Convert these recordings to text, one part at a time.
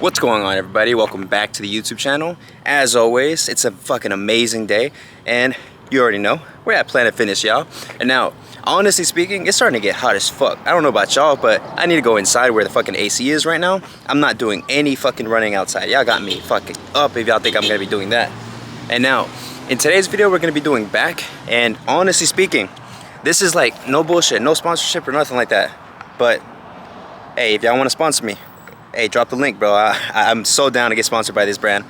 What's going on, everybody? Welcome back to the YouTube channel. As always, it's a fucking amazing day, and you already know, we're at Planet Fitness, y'all. And now, honestly speaking, it's starting to get hot as fuck. I don't know about y'all, but I need to go inside where the fucking AC is right now. I'm not doing any fucking running outside. Y'all got me fucking up if y'all think I'm gonna be doing that. And now, in today's video, we're gonna be doing back, and honestly speaking, this is like no bullshit, no sponsorship or nothing like that. But, hey, if y'all wanna sponsor me, hey, drop the link, bro. I'm so down to get sponsored by this brand.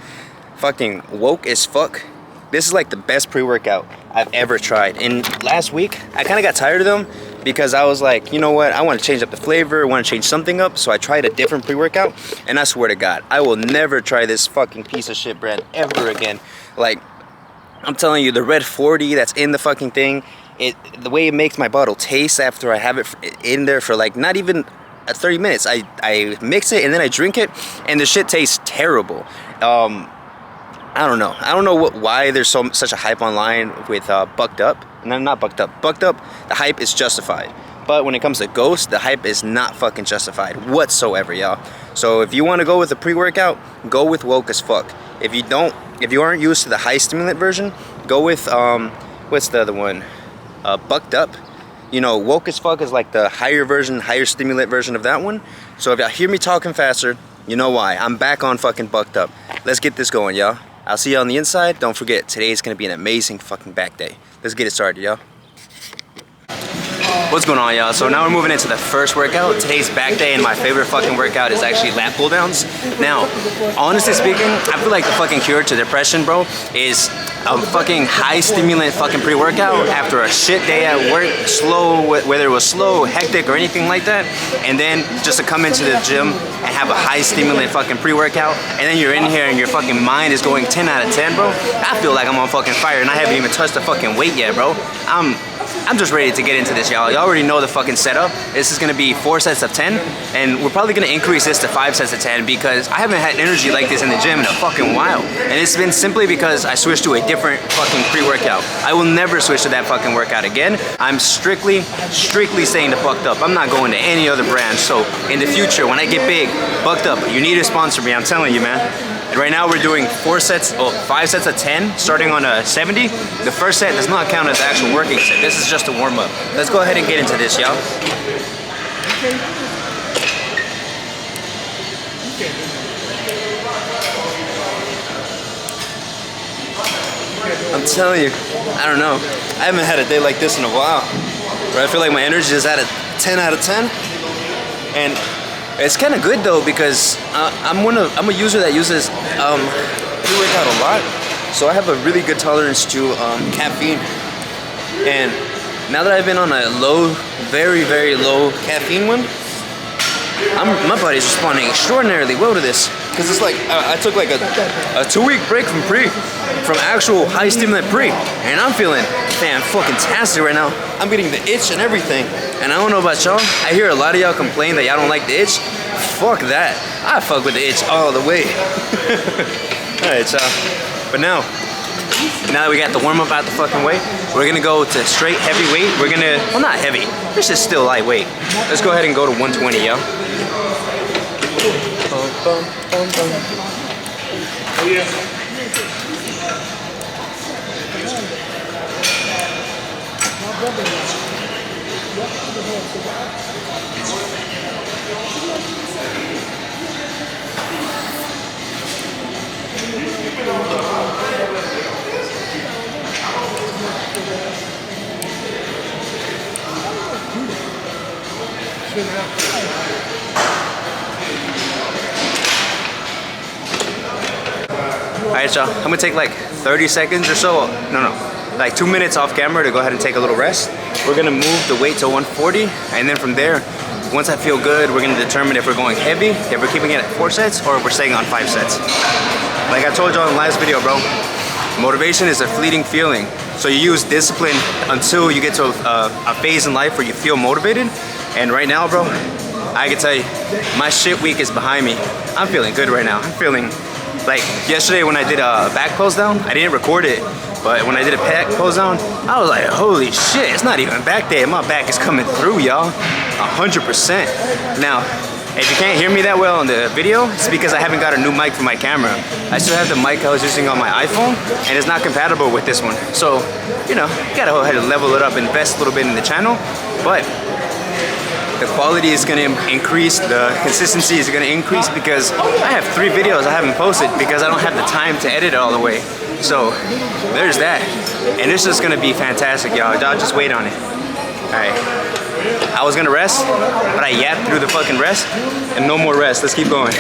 Fucking woke as fuck. This is like the best pre-workout I've ever tried. And last week, I kind of got tired of them because I was like, you know what? I want to change up the flavor. I want to change something up. So I tried a different pre-workout. And I swear to God, I will never try this fucking piece of shit brand ever again. Like, I'm telling you, the Red 40 that's in the fucking thing, the way it makes my bottle taste after I have it in there for like not even 30 minutes. I mix it and then I drink it, and the shit tastes terrible. I don't know why there's such a hype online with Bucked Up. No, not Bucked Up. Bucked Up, the hype is justified. But when it comes to Ghost, the hype is not fucking justified whatsoever, y'all. So if you want to go with a pre-workout, go with woke as fuck. If you aren't used to the high stimulant version, go with what's the other one? Bucked Up. You know, woke as fuck is like the higher version, higher stimulant version of that one. So if y'all hear me talking faster, you know why. I'm back on fucking Bucked Up. Let's get this going, y'all. I'll see you on the inside. Don't forget, today's gonna be an amazing fucking back day. Let's get it started, y'all. What's going on, y'all? So now we're moving into the first workout. Today's back day, and my favorite fucking workout is actually lat pull downs. Now, honestly speaking, I feel like the fucking cure to depression, bro, is a fucking high stimulant fucking pre-workout after a shit day at work, slow, whether it was slow, hectic, or anything like that, and then just to come into the gym and have a high stimulant fucking pre-workout, and then you're in here and your fucking mind is going 10 out of 10, bro. I feel like I'm on fucking fire, and I haven't even touched the fucking weight yet, bro. I'm just ready to get into this, y'all. Y'all already know the fucking setup. This is gonna be 4 sets of 10, and we're probably gonna increase this to 5 sets of 10 because I haven't had energy like this in the gym in a fucking while. And it's been simply because I switched to a different fucking pre-workout. I will never switch to that fucking workout again. I'm strictly staying to Bucked Up. I'm not going to any other brand. So in the future, when I get big, Bucked Up, you need to sponsor me, I'm telling you, man. And right now we're doing 5 sets of 10, starting on a 70. The first set does not count as the actual working set. This is just a warm up. Let's go ahead and get into this, y'all. I'm telling you, I don't know. I haven't had a day like this in a while, where I feel like my energy is at a 10 out of 10. And it's kind of good though, because I'm a user that uses pre-workout a lot, so I have a really good tolerance to caffeine. And now that I've been on a low, very low caffeine one, my body's responding extraordinarily well to this. Because it's like I took like a 2-week break from actual high stimulant pre, and I'm feeling fucking-tastic right now. I'm getting the itch and everything. And I don't know about y'all, I hear a lot of y'all complain that y'all don't like the itch. Fuck that. I fuck with the itch all the way. Alright, y'all. But now that we got the warm up out the fucking way, we're gonna go to straight heavy weight. Well, not heavy. This is still lightweight. Let's go ahead and go to 120, yo. Oh yeah. Alright, y'all, I'm gonna take like 30 seconds or so, like 2 minutes off camera to go ahead and take a little rest. We're gonna move the weight to 140, and then from there, once I feel good, we're gonna determine if we're going heavy, if we're keeping it at 4 sets, or if we're staying on 5 sets. Like I told y'all in the last video, bro, motivation is a fleeting feeling. So you use discipline until you get to a phase in life where you feel motivated. And right now, bro, I can tell you, my shit week is behind me. I'm feeling good right now. I'm feeling like yesterday when I did a back pose down, I didn't record it, but when I did a back pose down, I was like, holy shit, it's not even back day. My back is coming through, y'all. 100%. Now, If you can't hear me that well on the video, it's because I haven't got a new mic for my camera. I still have the mic I was using on my iPhone, and it's not compatible with this one. So, you know, you gotta go ahead and level it up, invest a little bit in the channel, but the quality is gonna increase, the consistency is gonna increase because I have 3 videos I haven't posted because I don't have the time to edit it all the way. So, there's that. And this is gonna be fantastic, y'all. Y'all just wait on it. Alright. I was gonna rest, but I yapped through the fucking rest, and no more rest. Let's keep going.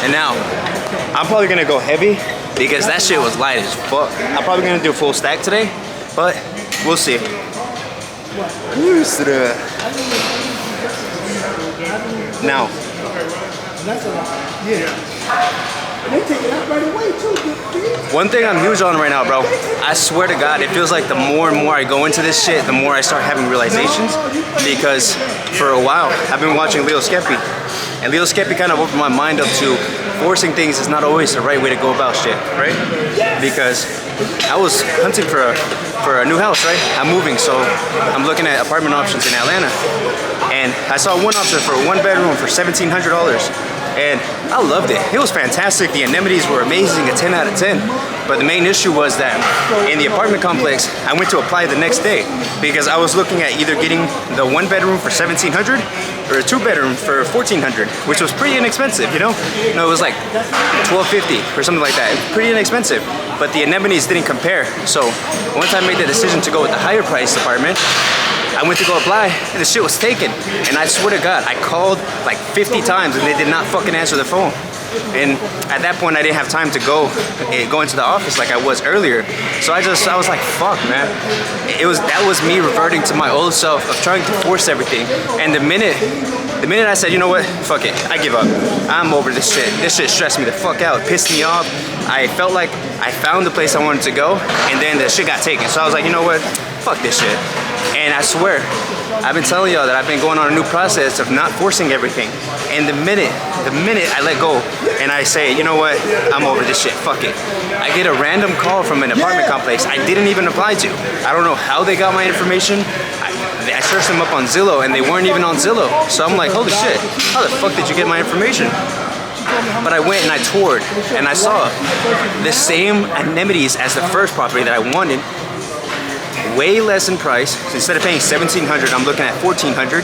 And now, I'm probably gonna go heavy because that shit was light as fuck. I'm probably gonna do a full stack today, but we'll see. Now, one thing I'm huge on right now, bro, I swear to God, it feels like the more and more I go into this shit, the more I start having realizations, because for a while, I've been watching Leo Skeppy, and Leo Skeppy kind of opened my mind up to forcing things is not always the right way to go about shit, right? Because I was hunting for a new house, right? I'm moving, so I'm looking at apartment options in Atlanta, and I saw one option for a 1-bedroom for $1,700. And I loved it. It was fantastic. The amenities were amazing, a 10 out of 10. But the main issue was that in the apartment complex, I went to apply the next day because I was looking at either getting the 1-bedroom for $1,700 or a 2-bedroom for $1,400, which was pretty inexpensive, you know? No, it was like $1,250 or something like that. Pretty inexpensive, but the amenities didn't compare. So once I made the decision to go with the higher price apartment, I went to go apply and the shit was taken. And I swear to God, I called like 50 times and they did not fucking answer the phone. And at that point, I didn't have time to go into the office like I was earlier. So I was like, fuck, man. That was me reverting to my old self of trying to force everything. And the minute I said, you know what, fuck it, I give up. I'm over this shit. This shit stressed me the fuck out, it pissed me off. I felt like I found the place I wanted to go, and then the shit got taken. So I was like, you know what, fuck this shit. And I swear, I've been telling y'all that I've been going on a new process of not forcing everything. And the minute I let go and I say, you know what, I'm over this shit, fuck it. I get a random call from an apartment complex I didn't even apply to. I don't know how they got my information. I searched them up on Zillow and they weren't even on Zillow. So I'm like, holy shit, how the fuck did you get my information? But I went and I toured and I saw the same amenities as the first property that I wanted. Way less in price. So instead of paying $1,700, I'm looking at $1,400.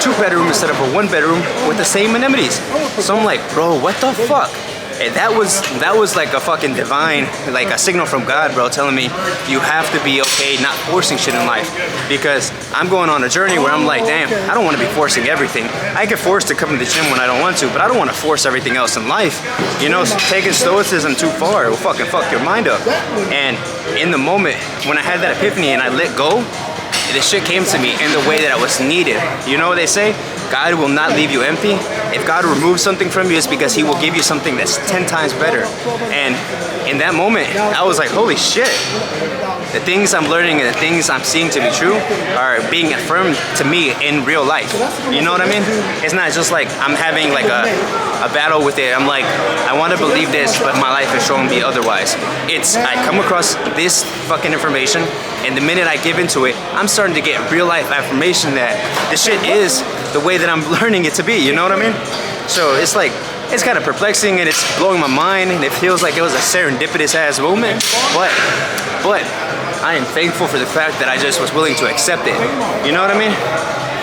2-bedroom instead of a 1-bedroom with the same amenities. So I'm like, bro, what the fuck? And that was like a fucking divine, like a signal from God, bro, telling me you have to be okay not forcing shit in life. Because I'm going on a journey where I'm like, damn, I don't want to be forcing everything. I get forced to come to the gym when I don't want to, but I don't want to force everything else in life. You know, taking stoicism too far will fucking fuck your mind up. And in the moment when I had that epiphany and I let go, this shit came to me in the way that I was needed. You know what they say? God will not leave you empty. If God removes something from you, it's because he will give you something that's 10 times better. And in that moment, I was like, holy shit. The things I'm learning and the things I'm seeing to be true are being affirmed to me in real life. You know what I mean? It's not just like I'm having like a battle with it. I'm like, I want to believe this, but my life is showing me otherwise. I come across this fucking information, and the minute I give into it, I'm starting to get real life affirmation that this shit is the way that I'm learning it to be, you know what I mean? So it's like, it's kind of perplexing and it's blowing my mind, and it feels like it was a serendipitous ass moment, but I am thankful for the fact that I just was willing to accept it, you know what I mean?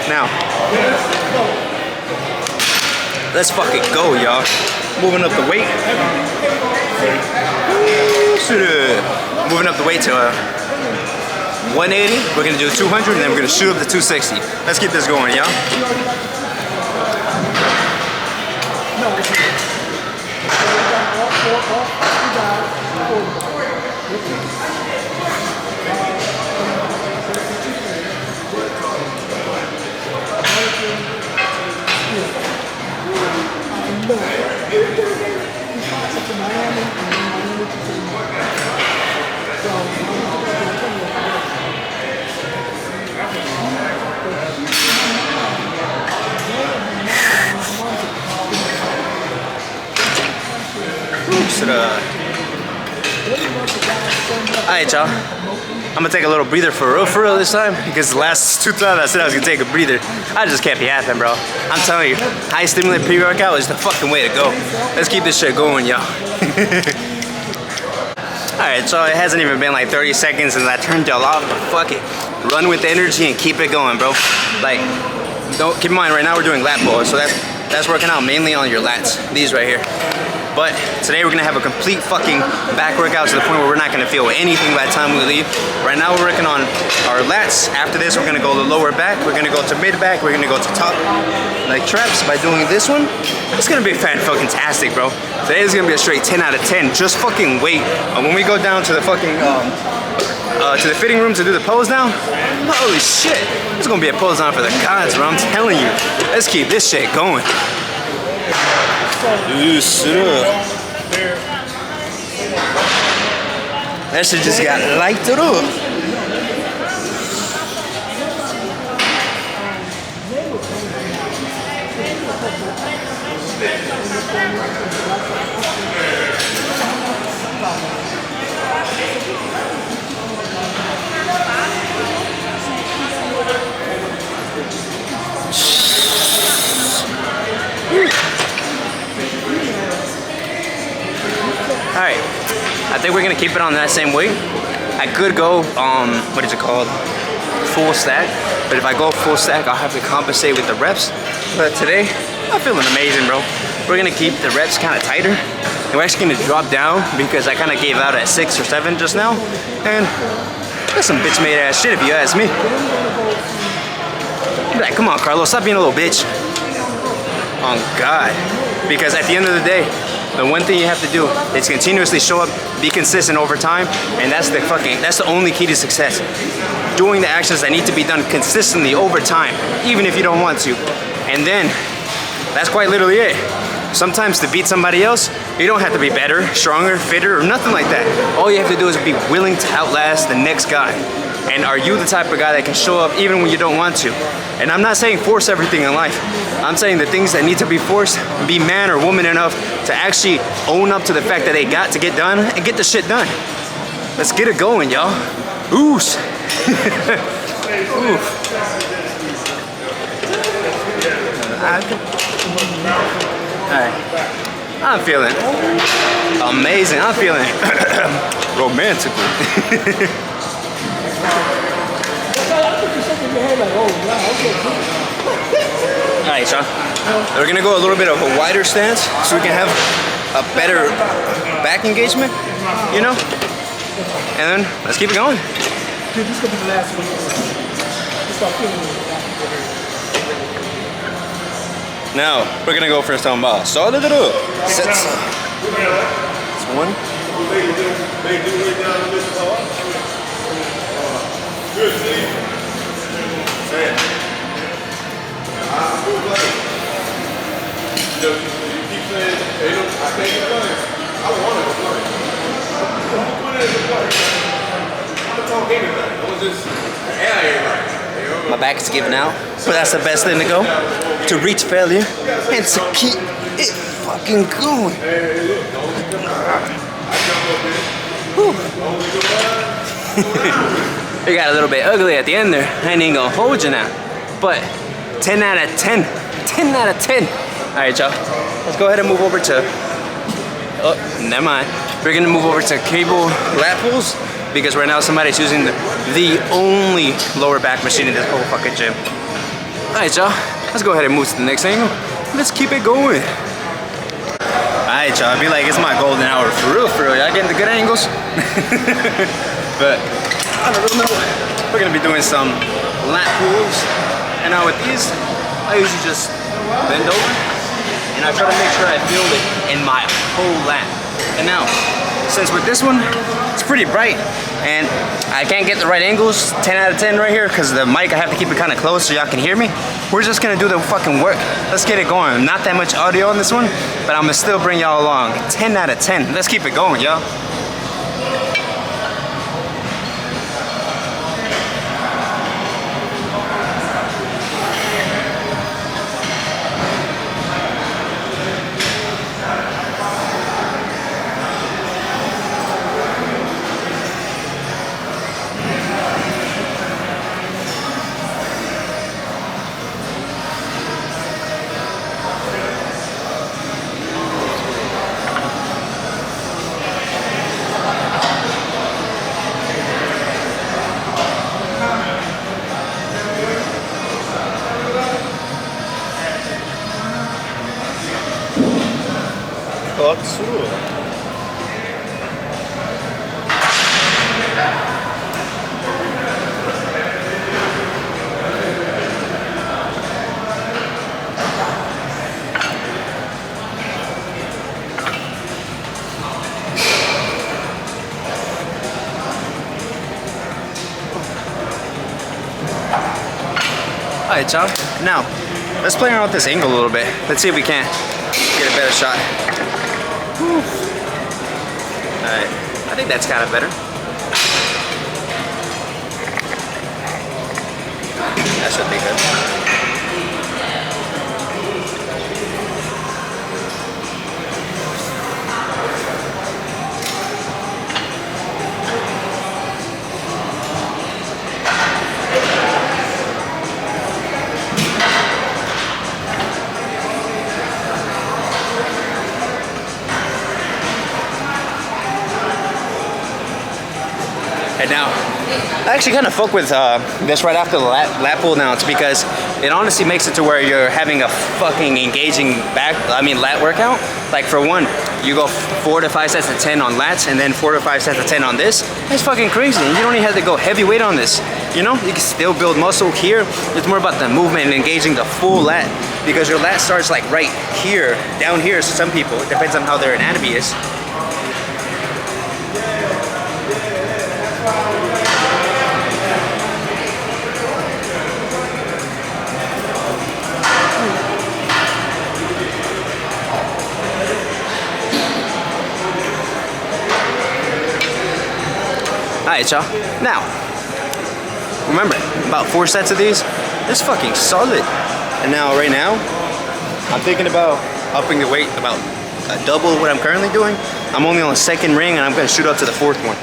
Now, let's fucking go, y'all. Moving up the weight. Moving up the weight to 180, we're gonna do 200, and then we're gonna shoot up to 260. Let's keep this going, y'all. Alright, y'all. I'm gonna take a little breather for real this time, because the last 2 times I said I was gonna take a breather, I just can't be happening, bro. I'm telling you, high stimulant pre-workout is the fucking way to go. Let's keep this shit going, y'all. Alright, so it hasn't even been like 30 seconds since I turned y'all off, but fuck it. Run with the energy and keep it going, bro. Like, don't keep in mind right now we're doing lat pulls, so that's working out mainly on your lats, these right here. But today we're gonna have a complete fucking back workout to the point where we're not gonna feel anything by the time we leave. Right now we're working on our lats. After this we're gonna go to lower back, we're gonna go to mid back, we're gonna go to top like traps by doing this one. It's gonna be fan-fucking-tastic, bro. Today is gonna be a straight 10 out of 10. Just fucking wait. When we go down to the fucking to the fitting room to do the pose down, holy shit, it's gonna be a pose down for the gods, bro. I'm telling you. Let's keep this shit going. That shit just got lighted up. Alright, I think we're gonna keep it on that same weight. I could go, what is it called? Full stack. But if I go full stack, I'll have to compensate with the reps. But today, I'm feeling amazing, bro. We're gonna keep the reps kind of tighter. And we're actually gonna drop down because I kind of gave out at 6 or 7 just now. And that's some bitch made ass shit if you ask me. You'd be like, come on, Carlos, stop being a little bitch. Oh God. Because at the end of the day, the one thing you have to do is continuously show up, be consistent over time, and that's the only key to success. Doing the actions that need to be done consistently over time, even if you don't want to. And then, that's quite literally it. Sometimes to beat somebody else, you don't have to be better, stronger, fitter, or nothing like that. All you have to do is be willing to outlast the next guy. And are you the type of guy that can show up even when you don't want to? And I'm not saying force everything in life. I'm saying the things that need to be forced, be man or woman enough to actually own up to the fact that they got to get done and get the shit done. Let's get it going, y'all. Oof. Oof. Alright. I'm feeling amazing. I'm feeling romantically. Alright, Sean. We're gonna go a little bit of a wider stance so we can have a better back engagement, you know? And then let's keep it going. Dude, this is gonna be the last one. Now, we're gonna go for some solid sets. That's one. My back is giving out, but that's the best thing to go. To reach failure and to keep it fucking going. It got a little bit ugly at the end there. I ain't even gonna hold you now. But 10 out of 10. 10 out of 10. Alright, y'all. Let's go ahead and move over to... Oh, never mind. We're gonna move over to cable lat pulls because right now somebody's using the only lower back machine in this whole fucking gym. Alright, y'all. Let's go ahead and move to the next angle. Let's keep it going. Alright, y'all. I be like, it's my golden hour for real, for real. Y'all getting the good angles? But on a real note, we're gonna be doing some lat pulls. And now with these, I usually just bend over and I try to make sure I feel it in my whole lat. And now, since with this one, it's pretty bright and I can't get the right angles, 10 out of 10 right here, because the mic, I have to keep it kind of close so y'all can hear me. We're just gonna do the fucking work. Let's get it going. Not that much audio on this one, but I'm gonna still bring y'all along. 10 out of 10. Let's keep it going, y'all. Alright, y'all. Now, let's play around with this angle a little bit. Let's see if we can't get a better shot. Alright, I think that's kind of better. That should be good. And now, I actually kind of fuck with this right after the lat pull downs because it honestly makes it to where you're having a fucking engaging lat workout. Like for one, you go 4 to 5 sets of 10 on lats and then 4 to 5 sets of 10 on this. It's fucking crazy. And you don't even have to go heavyweight on this. You know, you can still build muscle here. It's more about the movement and engaging the full lat because your lat starts like right here, down here. So some people, it depends on how their anatomy is. Alright, y'all. Now, remember, about 4 sets of these, it's fucking solid. And now, right now, I'm thinking about upping the weight about double what I'm currently doing. I'm only on the 2nd ring and I'm gonna shoot up to the 4th one.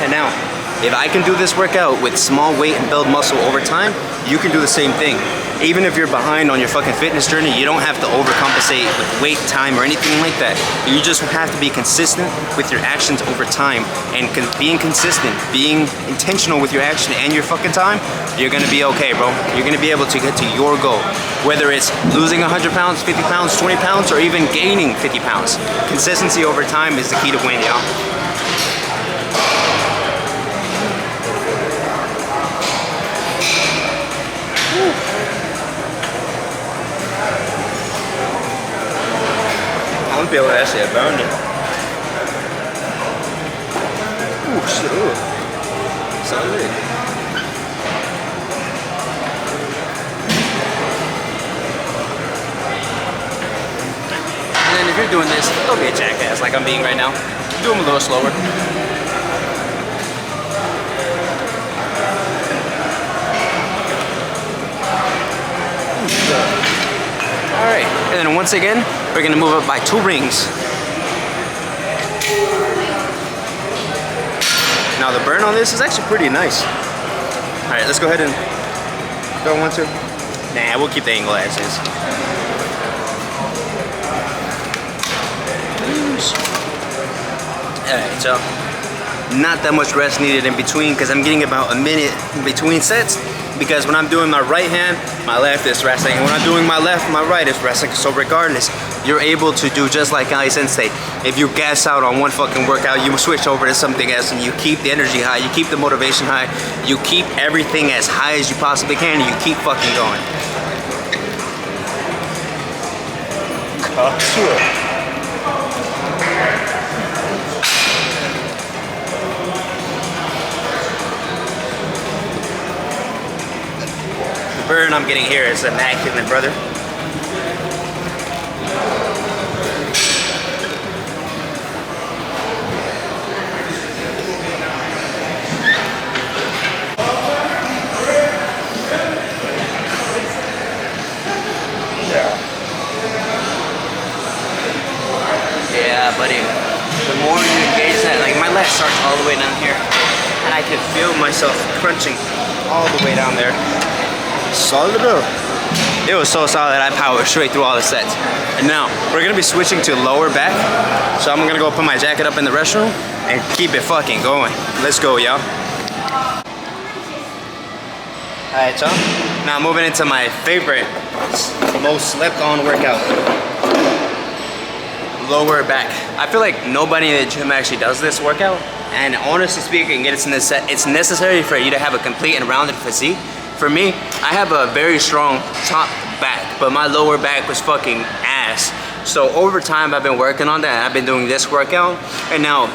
And now, if I can do this workout with small weight and build muscle over time, you can do the same thing. Even if you're behind on your fucking fitness journey, you don't have to overcompensate with weight, time, or anything like that. You just have to be consistent with your actions over time. And being consistent, being intentional with your action and your fucking time, you're gonna be okay, bro. You're gonna be able to get to your goal. Whether it's losing 100 pounds, 50 pounds, 20 pounds, or even gaining 50 pounds. Consistency over time is the key to win, y'all. I'm feeling that shit burning. Ooh, shit, ooh. Solid. And then if you're doing this, don't be a jackass like I'm being right now. Do them a little slower. Alright, and then once again, we're gonna move up by 2 rings. Now the burn on this is actually pretty nice. Alright, let's go ahead and go 1, 2. Nah, we'll keep the angle as is. Alright, so not that much rest needed in between because I'm getting about a minute in between sets. Because when I'm doing my right hand, my left is resting. And when I'm doing my left, my right is resting. So regardless, you're able to do just like Ali Sensei. If you gas out on one fucking workout, you switch over to something else and you keep the energy high, you keep the motivation high, you keep everything as high as you possibly can, and you keep fucking going. Burn I'm getting here is immaculate, brother. Yeah, buddy. The more you engage that, like my lat starts all the way down here, and I can feel myself crunching all the way down there. Solid. It was so solid I powered straight through all the sets. And now we're gonna be switching to lower back. So I'm gonna go put my jacket up in the restroom and keep it fucking going. Let's go, y'all. Alright, y'all. Now moving into my favorite, most slept on workout. Lower back. I feel like nobody in the gym actually does this workout. And honestly speaking, it's necessary for you to have a complete and rounded physique. For me, I have a very strong top back, but my lower back was fucking ass. So over time, I've been working on that. I've been doing this workout, and now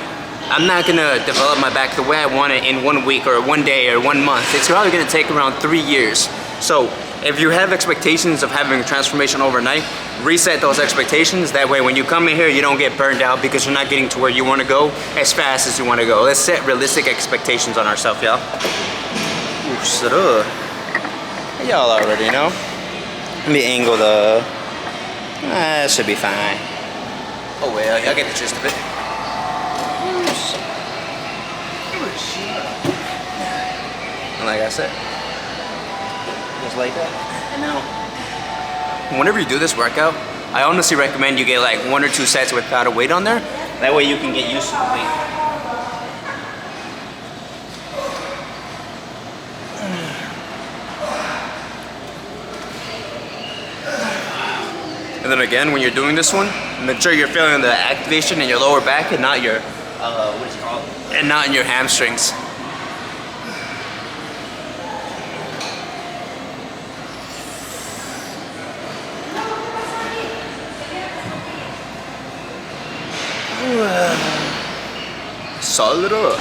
I'm not gonna develop my back the way I want it in 1 week or 1 day or 1 month. It's probably gonna take around 3 years. So if you have expectations of having a transformation overnight, reset those expectations. That way when you come in here, you don't get burned out because you're not getting to where you wanna go as fast as you wanna go. Let's set realistic expectations on ourselves, y'all. Y'all already know. Let me angle the... That should be fine. Oh well, y'all get the gist of it. And like I said, just like that. And now, whenever you do this workout, I honestly recommend you get like 1 or 2 sets without a weight on there. That way you can get used to the weight. And then again, when you're doing this one, make sure you're feeling the activation in your lower back and not your, what is it called? And not in your hamstrings. Solid up.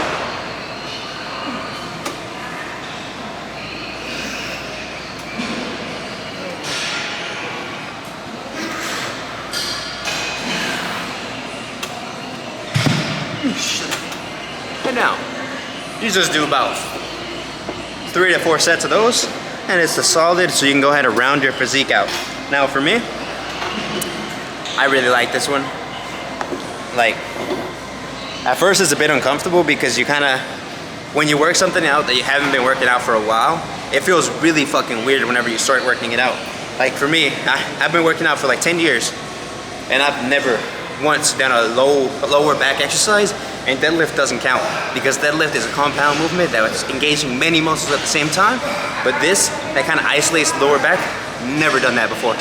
And now, you just do about 3 to 4 sets of those, and it's a solid, so you can go ahead and round your physique out. Now for me, I really like this one. Like, at first it's a bit uncomfortable because you kind of, when you work something out that you haven't been working out for a while, it feels really fucking weird whenever you start working it out. Like for me, I've been working out for like 10 years, and I've never once done a lower back exercise, and deadlift doesn't count because deadlift is a compound movement that's engaging many muscles at the same time. But this, that kind of isolates the lower back, never done that before.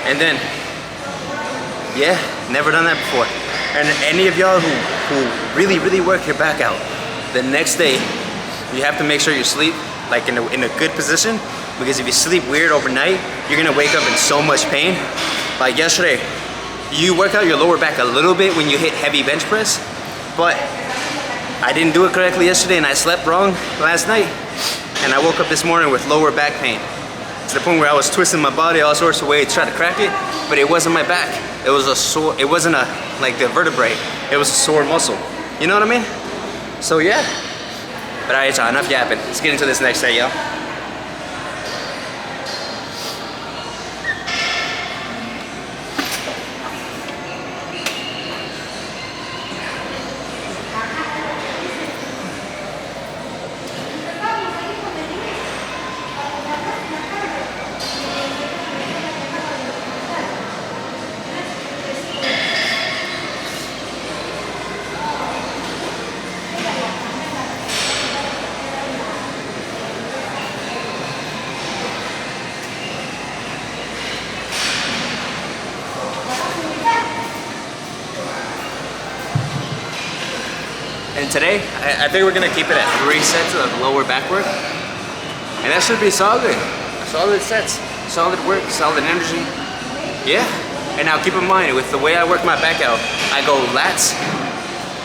And then, yeah, never done that before. And any of y'all who really work your back out, the next day, you have to make sure you sleep like in a good position, because if you sleep weird overnight, you're gonna wake up in so much pain. Like yesterday, you work out your lower back a little bit when you hit heavy bench press, but I didn't do it correctly yesterday and I slept wrong last night, and I woke up this morning with lower back pain to the point where I was twisting my body all sorts of ways to try to crack it, but it wasn't my back. It was a sore, it wasn't like the vertebrae, it was a sore muscle. You know what I mean? So yeah. But alright y'all, enough yapping. Let's get into this next set, y'all. And today, I think we're gonna keep it at 3 sets of lower back work. And that should be solid. Solid sets, solid work, solid energy. Yeah. And now keep in mind, with the way I work my back out, I go lats,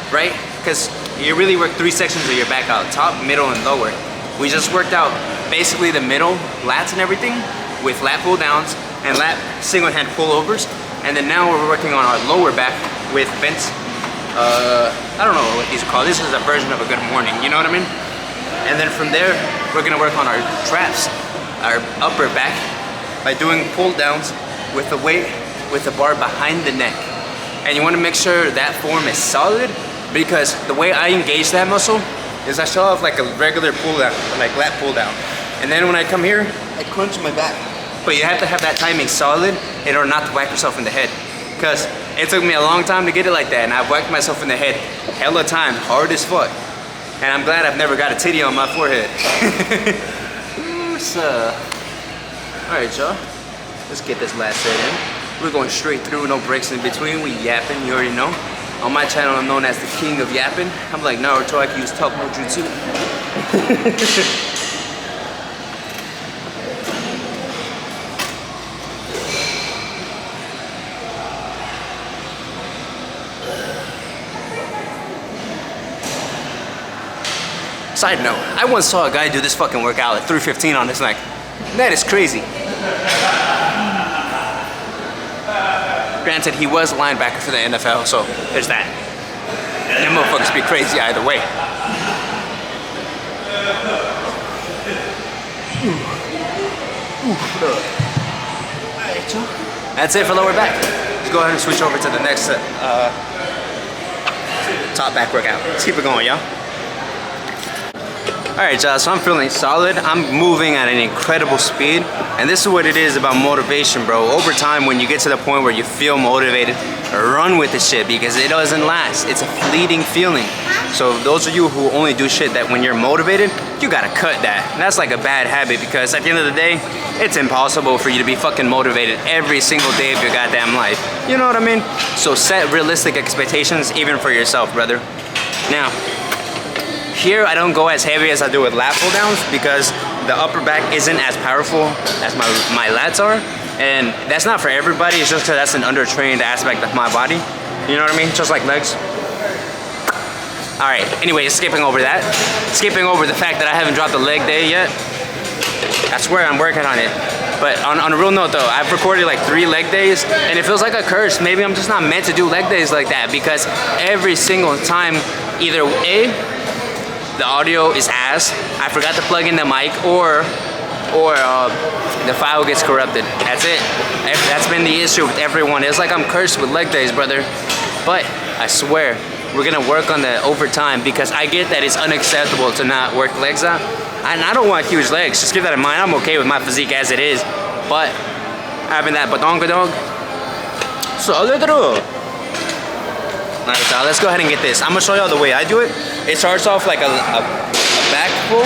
right? Because you really work 3 sections of your back out, top, middle, and lower. We just worked out basically the middle, lats and everything, with lat pull downs and lat single hand pullovers. And then now we're working on our lower back with bent, I don't know what these are called. This is a version of a good morning, you know what I mean? And then from there, we're gonna work on our traps, our upper back, by doing pull downs with the weight, with the bar behind the neck. And you wanna make sure that form is solid, because the way I engage that muscle is I show off like a regular pull down, like lat pull down. And then when I come here, I crunch my back. But you have to have that timing solid in order not to whack yourself in the head. Because it took me a long time to get it like that, and I've whacked myself in the head hella time, hard as fuck. And I'm glad I've never got a titty on my forehead. Alright, y'all. Let's get this last set in. We're going straight through, no breaks in between. We yapping, you already know. On my channel, I'm known as the king of yapping. I'm like Naruto, I can use talk no jutsu. Side note, I once saw a guy do this fucking workout at 315 on his neck. That is crazy. Granted, he was a linebacker for the NFL, so there's that. Them motherfuckers be crazy either way. That's it for lower back. Let's go ahead and switch over to the next top back workout. Let's keep it going, y'all. Alright, y'all, so I'm feeling solid. I'm moving at an incredible speed. And this is what it is about motivation, bro. Over time, when you get to the point where you feel motivated, run with the shit, because it doesn't last. It's a fleeting feeling. So those of you who only do shit that when you're motivated, you gotta cut that. And that's like a bad habit, because at the end of the day, it's impossible for you to be fucking motivated every single day of your goddamn life. You know what I mean? So set realistic expectations even for yourself, brother. Now, here I don't go as heavy as I do with lat pull downs, because the upper back isn't as powerful as my lats are. And that's not for everybody, it's just because that's an undertrained aspect of my body. You know what I mean? Just like legs. Alright, anyway, skipping over that. Skipping over the fact that I haven't dropped a leg day yet. I swear I'm working on it. But on a real note though, I've recorded like 3 leg days, and it feels like a curse. Maybe I'm just not meant to do leg days like that, because every single time, either A, the audio is ass, I forgot to plug in the mic, or the file gets corrupted. That's it. That's been the issue with everyone. It's like I'm cursed with leg days, brother. But I swear, we're gonna work on that over time, because I get that it's unacceptable to not work legs out. And I don't want huge legs, just keep that in mind. I'm okay with my physique as it is. But having that badongadong, solid. Alright, y'all, let's go ahead and get this. I'm gonna show y'all the way I do it. It starts off like a back pull,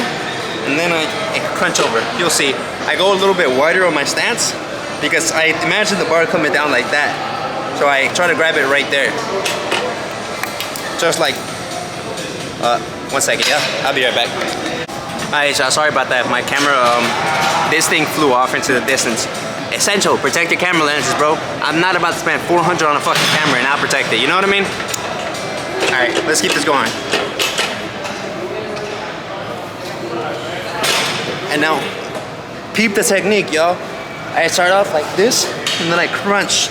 and then I crunch over. You'll see. I go a little bit wider on my stance, because I imagine the bar coming down like that. So I try to grab it right there. Just like, 1 second, yeah? I'll be right back. Alright, y'all, sorry about that. My camera, this thing flew off into the distance. Essential, protect your camera lenses, bro. I'm not about to spend $400 on a fucking camera and not protect it, you know what I mean? Alright, let's keep this going. And now, peep the technique, y'all. I start off like this, and then I crunch.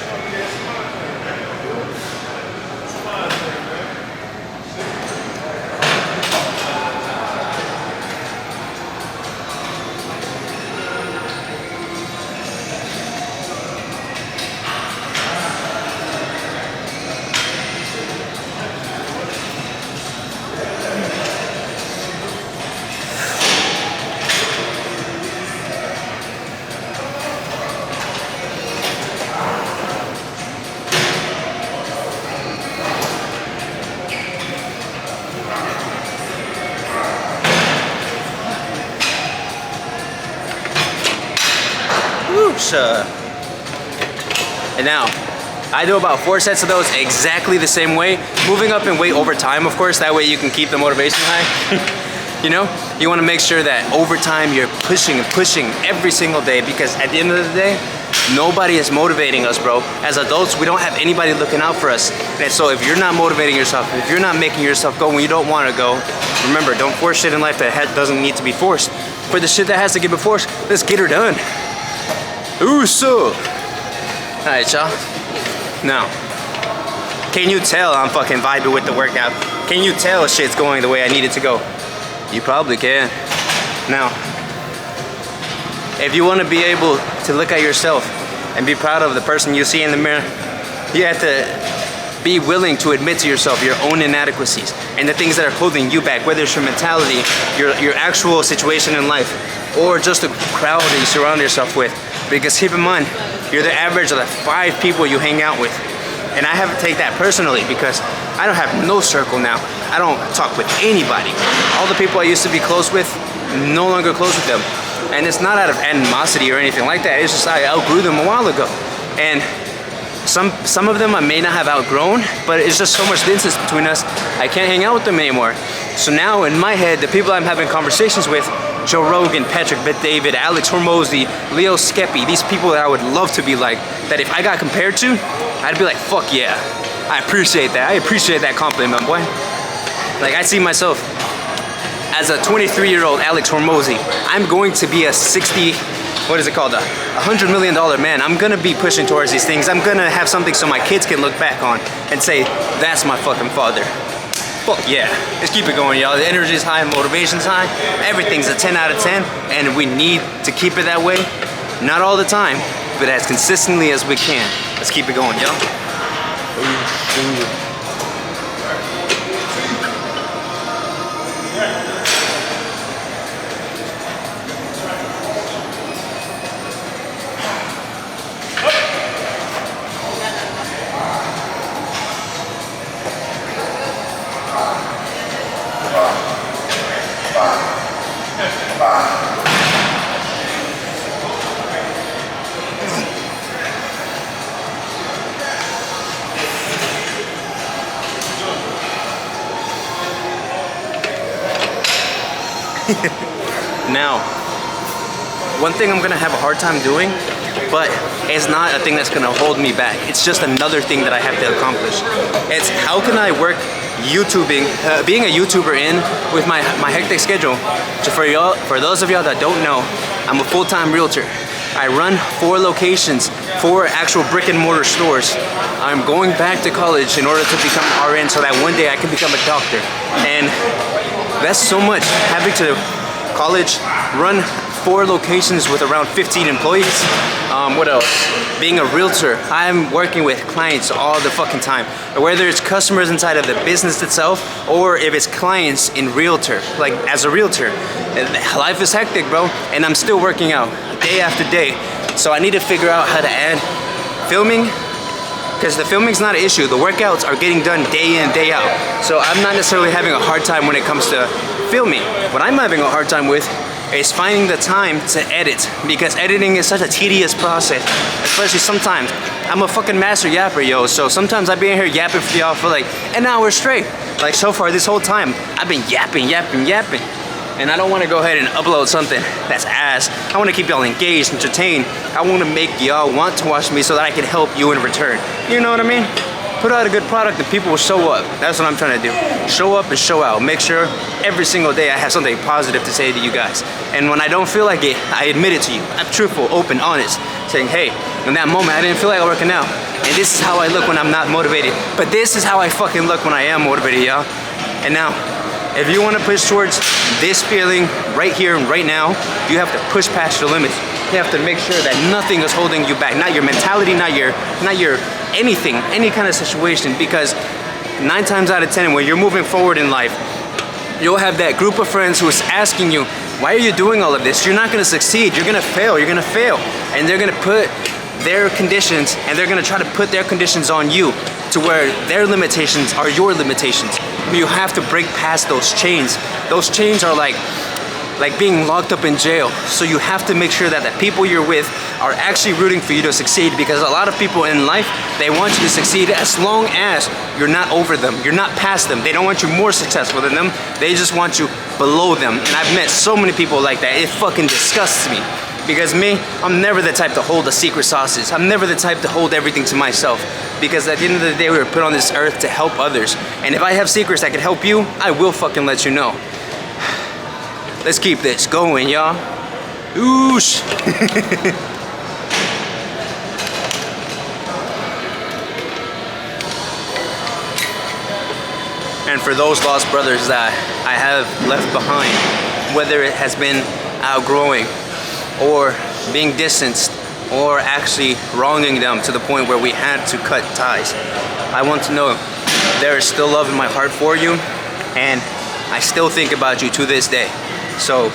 And now, I do about 4 sets of those exactly the same way, moving up in weight over time, of course, that way you can keep the motivation high. You know, you want to make sure that over time you're pushing and pushing every single day, because at the end of the day, nobody is motivating us, bro. As adults, we don't have anybody looking out for us. And so if you're not motivating yourself, if you're not making yourself go when you don't want to go, remember, don't force shit in life that doesn't need to be forced. For the shit that has to get forced, let's get her done. Ooh, so. Alright, y'all. Now, can you tell I'm fucking vibing with the workout? Can you tell shit's going the way I need it to go? You probably can. Now, if you want to be able to look at yourself and be proud of the person you see in the mirror. You have to be willing to admit to yourself your own inadequacies and the things that are holding you back, whether it's your mentality, your actual situation in life, or just the crowd that you surround yourself with. Because keep in mind, you're the average of the 5 people you hang out with. And I have to take that personally because I don't have no circle now. I don't talk with anybody. All the people I used to be close with, no longer close with them. And it's not out of animosity or anything like that. It's just I outgrew them a while ago. And some of them I may not have outgrown, but it's just so much distance between us, I can't hang out with them anymore. So now in my head, the people I'm having conversations with, Joe Rogan, Patrick Bet-David, Alex Hormozy, Leo Skepi, these people that I would love to be like, that if I got compared to, I'd be like, fuck yeah. I appreciate that. I appreciate that compliment, boy. Like, I see myself as a 23-year-old Alex Hormozy. I'm going to be a 60, what is it called? A $100 million man. I'm gonna be pushing towards these things. I'm gonna have something so my kids can look back on and say, that's my fucking father. Fuck yeah. Let's keep it going, y'all. The energy's high, motivation's high. Everything's a 10 out of 10, and we need to keep it that way. Not all the time, but as consistently as we can. Let's keep it going, y'all. Now, one thing I'm gonna have a hard time doing, but it's not a thing that's gonna hold me back. It's just another thing that I have to accomplish. It's how can I work YouTubing, being a YouTuber in with my hectic schedule. So for those of y'all that don't know, I'm a full-time realtor. I run 4 locations, 4 actual brick and mortar stores. I'm going back to college in order to become an RN so that one day I can become a doctor. And that's so much, having to college, run 4 locations with around 15 employees. What else? Being a realtor, I'm working with clients all the fucking time. Whether it's customers inside of the business itself, or if it's clients in realtor, like as a realtor. Life is hectic, bro, and I'm still working out day after day. So I need to figure out how to add filming, because the filming's not an issue. The workouts are getting done day in, day out. So I'm not necessarily having a hard time when it comes to filming. What I'm having a hard time with is finding the time to edit, because editing is such a tedious process, especially sometimes. I'm a fucking master yapper, yo, so sometimes I be in here yapping for y'all for like an hour straight. Like so far this whole time, I've been yapping. And I don't want to go ahead and upload something that's ass. I want to keep y'all engaged, entertained. I want to make y'all want to watch me so that I can help you in return. You know what I mean? Put out a good product and people will show up. That's what I'm trying to do. Show up and show out. Make sure every single day I have something positive to say to you guys. And when I don't feel like it, I admit it to you. I'm truthful, open, honest. Saying, hey, in that moment I didn't feel like working out. And this is how I look when I'm not motivated. But this is how I fucking look when I am motivated, y'all. And now, if you want to push towards this feeling right here and right now, you have to push past your limits. You have to make sure that nothing is holding you back. Not your mentality, not your anything, any kind of situation. Because 9 times out of 10, when you're moving forward in life, you'll have that group of friends who is asking you, why are you doing all of this? You're not going to succeed. You're going to fail. You're going to fail. And they're going to put their conditions, and they're going to try to put their conditions on you to where their limitations are your limitations. You have to break past those chains. Those chains are like being locked up in jail. So you have to make sure that the people you're with are actually rooting for you to succeed, because a lot of people in life, they want you to succeed as long as you're not over them, you're not past them. They don't want you more successful than them. They just want you below them. And I've met so many people like that. It fucking disgusts me. Because me, I'm never the type to hold the secret sauces. I'm never the type to hold everything to myself. Because at the end of the day, we were put on this earth to help others. And if I have secrets that can help you, I will fucking let you know. Let's keep this going, y'all. Oosh. And for those lost brothers that I have left behind, whether it has been outgrowing or being distanced or actually wronging them to the point where we had to cut ties. I want to know there is still love in my heart for you, and I still think about you to this day. So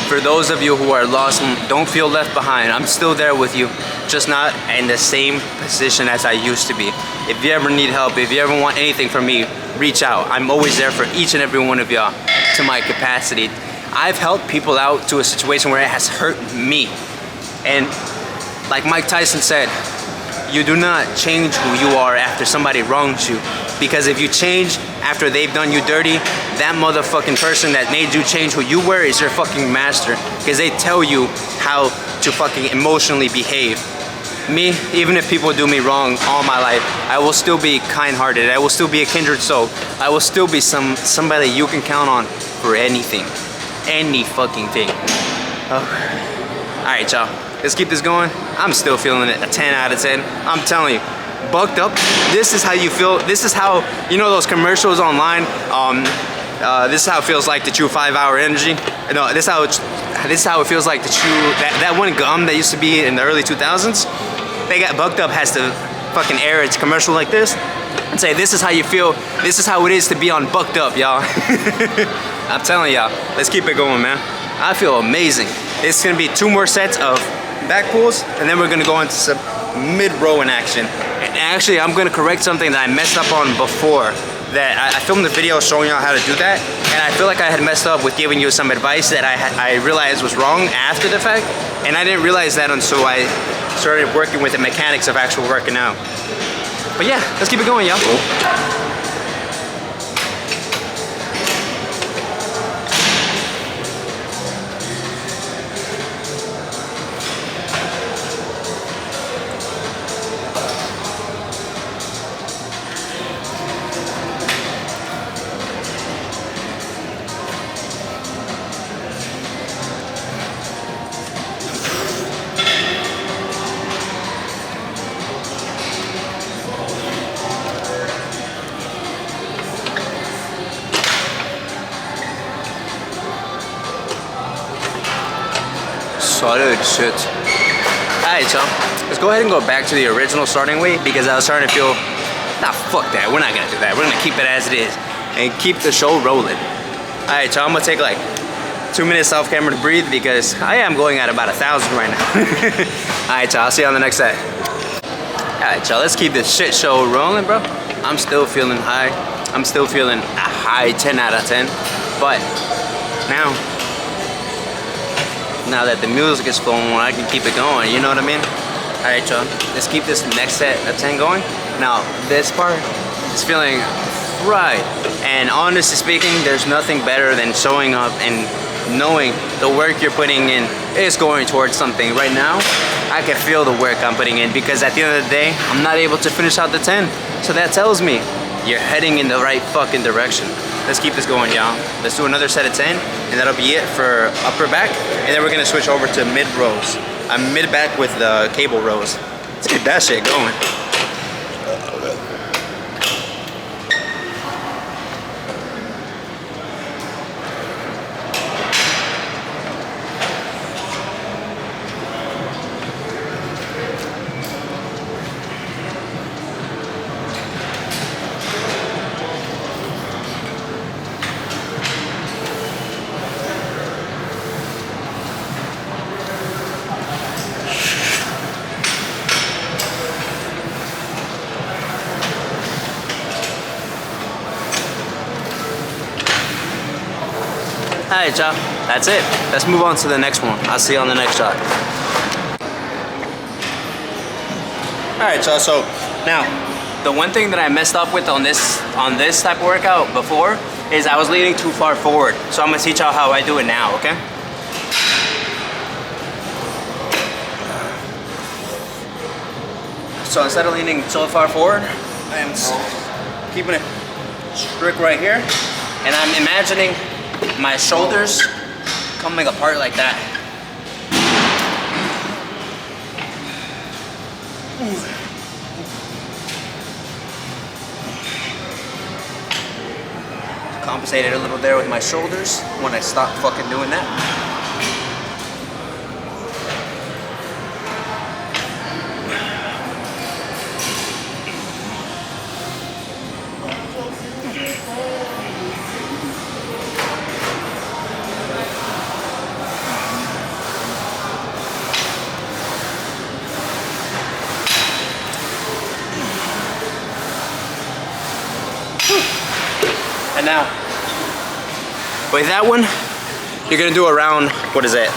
for those of you who are lost, don't feel left behind. I'm still there with you, just not in the same position as I used to be. If you ever need help, if you ever want anything from me, reach out. I'm always there for each and every one of y'all to my capacity. I've helped people out to a situation where it has hurt me. And like Mike Tyson said, you do not change who you are after somebody wrongs you. Because if you change after they've done you dirty, that motherfucking person that made you change who you were is your fucking master. Because they tell you how to fucking emotionally behave. Me, even if people do me wrong all my life, I will still be kind-hearted. I will still be a kindred soul. I will still be somebody you can count on for anything. Any fucking thing. Oh. Alright, y'all. Let's keep this going. I'm still feeling it a 10 out of 10. I'm telling you. Bucked up, this is how you feel. This is how, you know those commercials online, this is how it feels like to chew 5-hour energy. No, this is how it feels like to chew that one gum that used to be in the early 2000s. They got Bucked Up has to fucking air its commercial like this and say, this is how you feel, this is how it is to be on Bucked Up, y'all. I'm telling y'all, let's keep it going, man. I feel amazing. It's gonna be 2 more sets of back pulls, and then we're gonna go into some mid-row in action. And actually, I'm gonna correct something that I messed up on before. That I filmed the video showing y'all how to do that, and I feel like I had messed up with giving you some advice that I realized was wrong after the fact, and I didn't realize that until I started working with the mechanics of actual working out. But yeah, let's keep it going, y'all. Solid shit. Alright, y'all. Let's go ahead and go back to the original starting weight because I was starting to feel, nah, fuck that. We're not gonna do that. We're gonna keep it as it is and keep the show rolling. Alright, y'all. I'm gonna take like 2 minutes off camera to breathe because I am going at about 1,000 right now. Alright, y'all. I'll see you on the next set. Alright, y'all. Let's keep this shit show rolling, bro. I'm still feeling high. I'm still feeling a high 10 out of 10. But now that the music is flowing, I can keep it going, you know what I mean? Alright, y'all, let's keep this next set of 10 going. Now, this part is feeling right. And honestly speaking, there's nothing better than showing up and knowing the work you're putting in is going towards something. Right now, I can feel the work I'm putting in because at the end of the day, I'm not able to finish out the 10. So that tells me you're heading in the right fucking direction. Let's keep this going, y'all. Let's do another set of 10, and that'll be it for upper back. And then we're gonna switch over to mid rows. I'm mid back with the cable rows. Let's get that shit going. Alright, y'all, that's it. Let's move on to the next one. I'll see you on the next shot. Alright, y'all, so now, the one thing that I messed up with on this type of workout before is I was leaning too far forward. So I'm gonna teach y'all how I do it now, okay? So instead of leaning so far forward, I am keeping it strict right here, and I'm imagining my shoulders coming apart like that. Compensated a little there with my shoulders when I stopped fucking doing that. And now, with that one, you're gonna do around, what is it,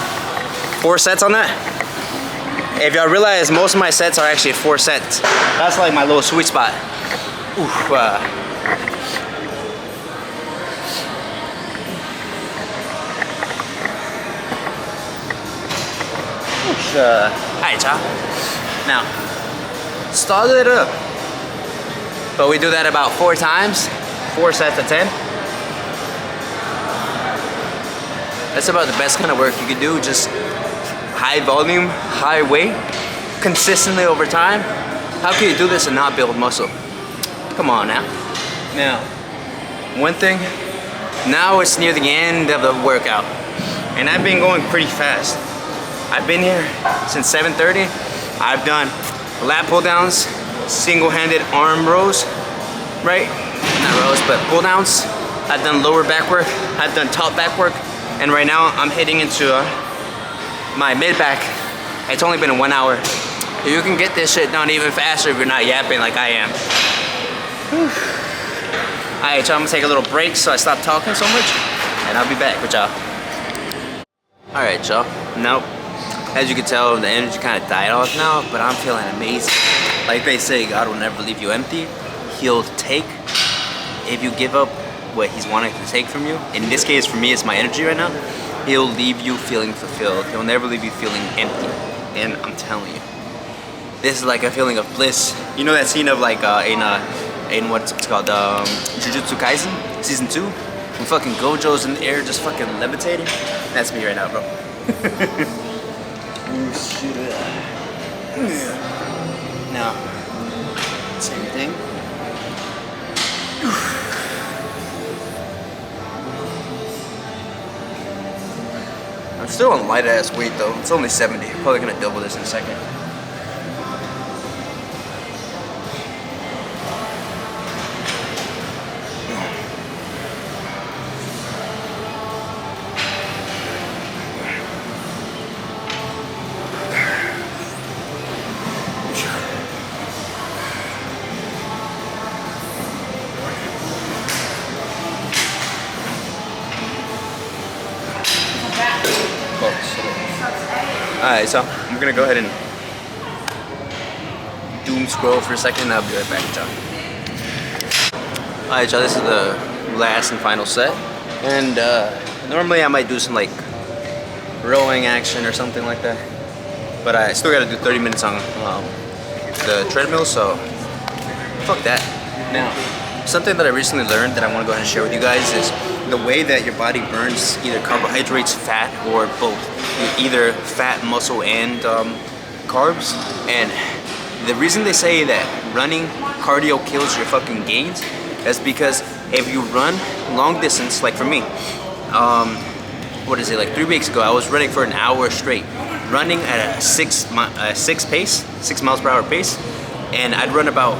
4 sets on that? If y'all realize, most of my sets are actually 4 sets. That's like my little sweet spot. Oof, Alright, y'all. Now, start it up. But we do that about 4 times, 4 sets of 10. That's about the best kind of work you can do. Just high volume, high weight, consistently over time. How can you do this and not build muscle? Come on now. Now, one thing, now it's near the end of the workout. And I've been going pretty fast. I've been here since 7:30. I've done lat pull downs, single-handed arm rows, right? Not rows, but pull downs. I've done lower back work. I've done top back work. And right now I'm heading into my mid back. It's only been 1 hour. You can get this shit done even faster if you're not yapping like I am. Alright, y'all, I'm gonna take a little break so I stop talking so much, and I'll be back with y'all. Alright, y'all. Nope. As you can tell, the energy kind of died off now, but I'm feeling amazing. Like they say, God will never leave you empty. He'll take, if you give up what he's wanting to take from you, in this case for me it's my energy right now, he'll leave you feeling fulfilled. He'll never leave you feeling empty. And I'm telling you, this is like a feeling of bliss. You know that scene of like in what's called Jujutsu Kaisen season 2, when fucking Gojo's in the air just fucking levitating? That's me right now, bro. Now, same thing. I'm still on light ass weight though. It's only 70. Probably gonna double this in a second. Alright, so I'm gonna go ahead and doom scroll for a second and I'll be right back, y'all. Alright, y'all, this is the last and final set. And normally I might do some like rowing action or something like that. But I still gotta do 30 minutes on the treadmill, so fuck that. Now, something that I recently learned that I wanna go ahead and share with you guys is the way that your body burns either carbohydrates, fat, or both. Either fat, muscle, and carbs. And the reason they say that running cardio kills your fucking gains is because if you run long distance, like for me, what is it, like 3 weeks ago, I was running for an hour straight, running at a 6 miles per hour pace, and I'd run about,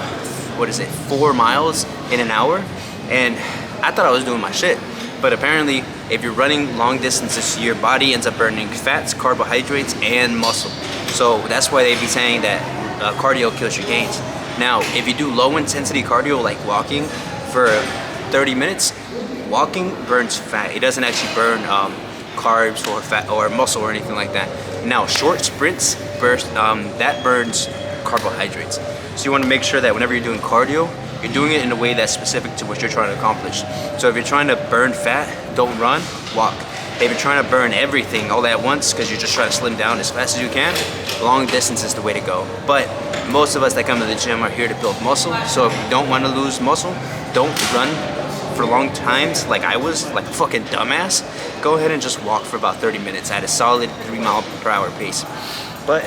4 miles in an hour, and I thought I was doing my shit. But apparently, if you're running long distances, your body ends up burning fats, carbohydrates, and muscle. So that's why they be saying that cardio kills your gains. Now, if you do low intensity cardio like walking for 30 minutes, walking burns fat. It doesn't actually burn carbs or fat or muscle or anything like that. Now, short sprints that burns carbohydrates. So you want to make sure that whenever you're doing cardio, you're doing it in a way that's specific to what you're trying to accomplish. So if you're trying to burn fat, don't run, walk. If you're trying to burn everything all at once because you're just trying to slim down as fast as you can, long distance is the way to go. But most of us that come to the gym are here to build muscle. So if you don't want to lose muscle, don't run for long times like I was, like a fucking dumbass. Go ahead and just walk for about 30 minutes at a solid 3 mile per hour pace. But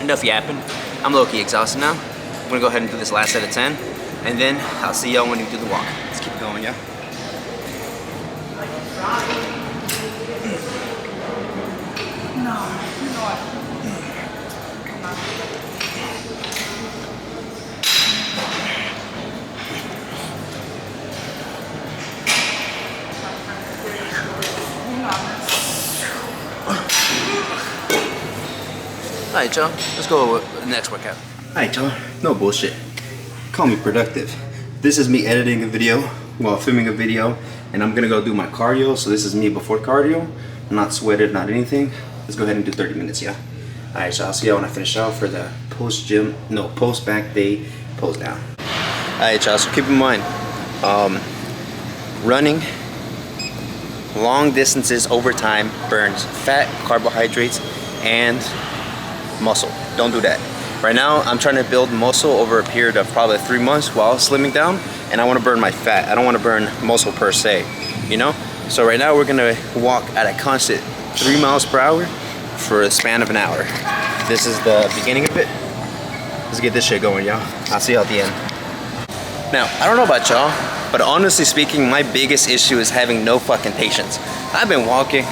enough yapping. I'm low-key exhausted now. I'm gonna go ahead and do this last set of 10. And then I'll see y'all when we do the walk. Let's keep it going, yeah? Alright, y'all. Let's go with the next workout. Alright, y'all. No bullshit. Call me productive. This is me editing a video while filming a video, and I'm gonna go do my cardio. So this is me before cardio. I'm not sweated, not anything. Let's go ahead and do 30 minutes, yeah. All right, so I'll see y'all when I finish out for the post back day pose down. All right, y'all, so keep in mind, running long distances over time burns fat, carbohydrates, and muscle. Don't do that. Right now, I'm trying to build muscle over a period of probably 3 months while slimming down, and I want to burn my fat. I don't want to burn muscle per se, you know? So right now, we're gonna walk at a constant 3 miles per hour for a span of an hour. This is the beginning of it. Let's get this shit going, y'all. I'll see y'all at the end. Now, I don't know about y'all, but honestly speaking, my biggest issue is having no fucking patience. I've been walking,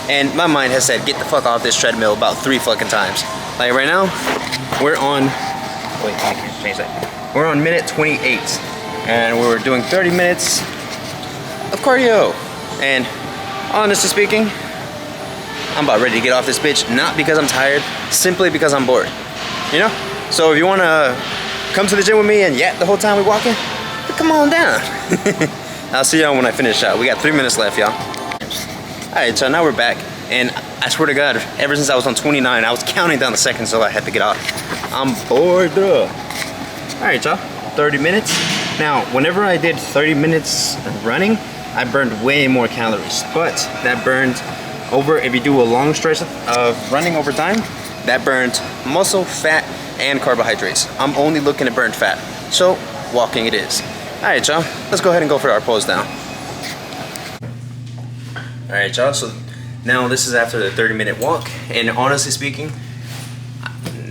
and my mind has said, get the fuck off this treadmill about 3 fucking times. Like right now, we're on, wait, I can't change that. We're on minute 28, and we're doing 30 minutes of cardio. And honestly speaking, I'm about ready to get off this bitch, not because I'm tired, simply because I'm bored, you know? So if you wanna come to the gym with me and yap the whole time we're walking, come on down. I'll see y'all when I finish out. We got 3 minutes left, y'all. All right, so now we're back, and I swear to God, ever since I was on 29, I was counting down the seconds, so I had to get off. I'm bored. All right, y'all, 30 minutes. Now, whenever I did 30 minutes running, I burned way more calories, but that burned over, if you do a long stretch of running over time, that burned muscle, fat, and carbohydrates. I'm only looking to burn fat, so walking it is. All right, y'all, let's go ahead and go for our pose now. All right, y'all, so now this is after the 30-minute walk, and honestly speaking,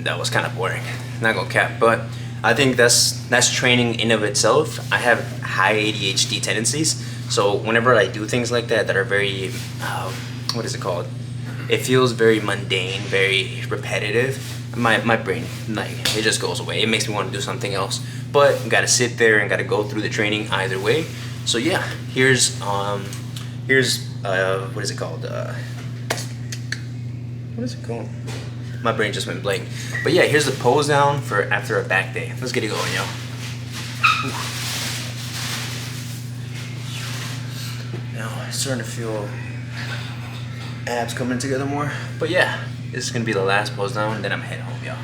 that was kind of boring, not gonna cap, but I think that's training in of itself. I have high ADHD tendencies, so whenever I do things like that are very, what is it called? It feels very mundane, very repetitive. My brain, like, it just goes away. It makes me want to do something else. But you gotta sit there and gotta go through the training either way. So yeah, here's what is it called? What is it called? My brain just went blank. But yeah, here's the pose down for after a back day. Let's get it going, yo. Now it's starting to feel abs coming together more. But yeah, this is gonna be the last pose down, and then I'm heading home, y'all.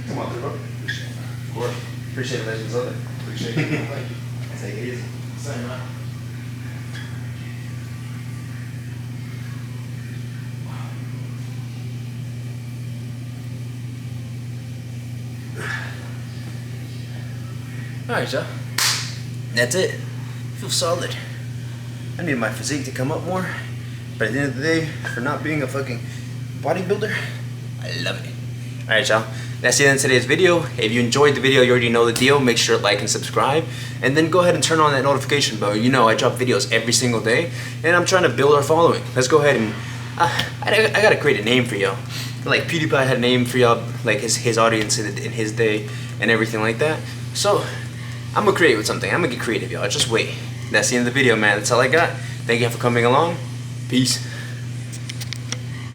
Come on, bro. Of course. Appreciate it, legends of it. Appreciate it. Thank you. Take it easy. Same, man. Alright, y'all. That's it. Feel solid. I need my physique to come up more, but at the end of the day, for not being a fucking bodybuilder, I love it. Alright, y'all. That's the end of today's video. If you enjoyed the video, you already know the deal. Make sure to like and subscribe. And then go ahead and turn on that notification bell. You know I drop videos every single day. And I'm trying to build our following. Let's go ahead and... I gotta create a name for y'all. Like PewDiePie had a name for y'all, like his audience in his day and everything like that. So, I'm gonna create with something. I'm gonna get creative, y'all. Just wait. That's the end of the video, man. That's all I got. Thank you for coming along. Peace.